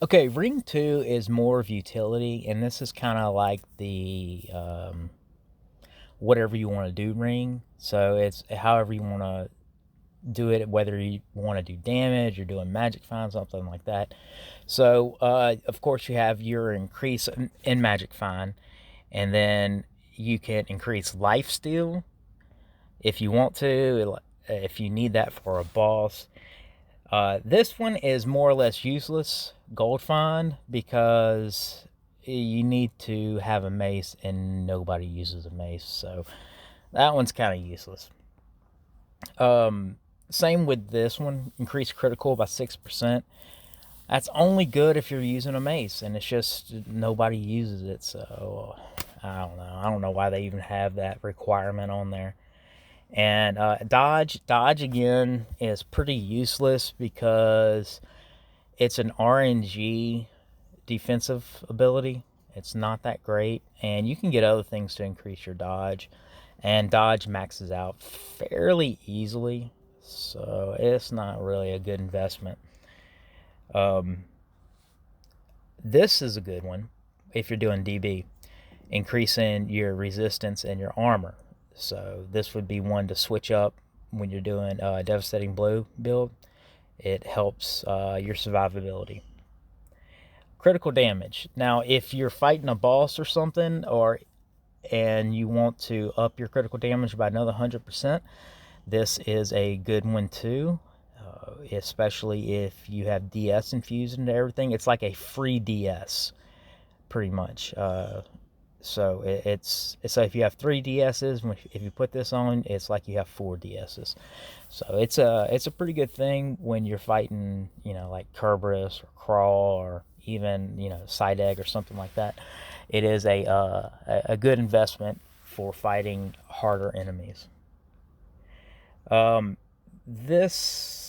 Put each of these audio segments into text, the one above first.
Okay, ring 2 is more of utility, and this is kind of like the whatever you want to do ring. So it's however you want to do it, whether you want to do damage or doing magic find, something like that. So, of course, you have your increase in magic find, and then you can increase life steal if you want to, if you need that for a boss. This one is more or less useless, gold find, because you need to have a mace and nobody uses a mace, so that one's kind of useless. Same with this one, increase critical by 6%. That's only good if you're using a mace, and it's just nobody uses it, so I don't know why they even have that requirement on there. And dodge again is pretty useless because it's an RNG defensive ability. It's not that great, and you can get other things to increase your dodge. And dodge maxes out fairly easily, so it's not really a good investment. This is a good one if you're doing DB, increasing your resistance and your armor. So this would be one to switch up when you're doing devastating blow build. It helps your survivability. Critical damage. Now, if you're fighting a boss or something, or and you want to up your critical damage by another 100%, this is a good one too. Especially if you have DS infused into everything, it's like a free DS, pretty much. So it's so if you have 3 DSs, if you put this on, it's like you have 4 DSs. So it's a pretty good thing when you're fighting, like Kerberos or Crawl or even Side Egg or something like that. It is a good investment for fighting harder enemies. This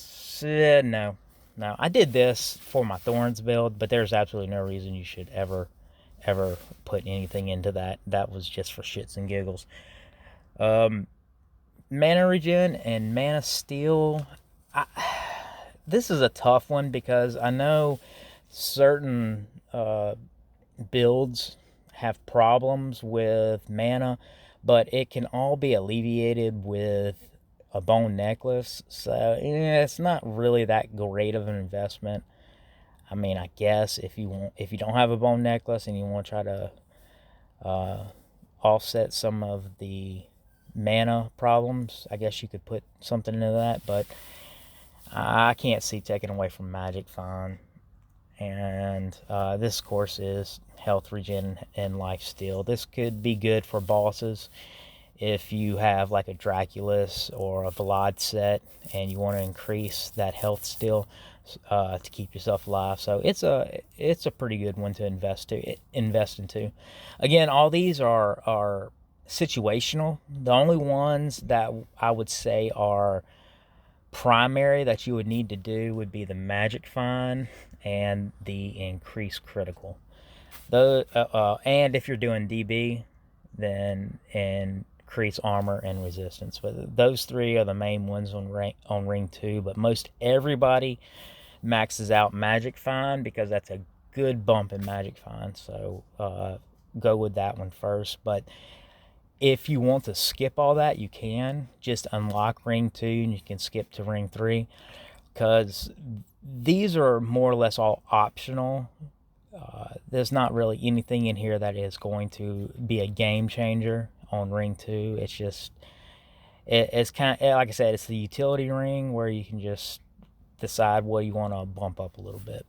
no, I did this for my Thorns build, but there's absolutely no reason you should ever put anything into that. That was just for shits and giggles. Mana regen and mana steal. This is a tough one because I know certain builds have problems with mana, but it can all be alleviated with a bone necklace. So it's not really that great of an investment. I mean, I guess if you don't have a bone necklace and you want to try to offset some of the mana problems, I guess you could put something into that. But I can't see taking away from Magic Find. And this course is health regen and life steal. This could be good for bosses if you have like a Draculus or a Vlad set and you want to increase that health steal to keep yourself alive. So it's a pretty good one to invest into. Again, all these are situational. The only ones that I would say are primary that you would need to do would be the magic find and the increased critical. And if you're doing DB, then increase armor and resistance. But those three are the main ones on ring 2. But most everybody maxes out magic find because that's a good bump in magic find. So go with that one first. But if you want to skip all that, you can just unlock ring 2 and you can skip to ring 3 because these are more or less all optional. There's not really anything in here that is going to be a game changer on ring 2. It's just it's kind of like I said, it's the utility ring where you can just decide what you want to bump up a little bit.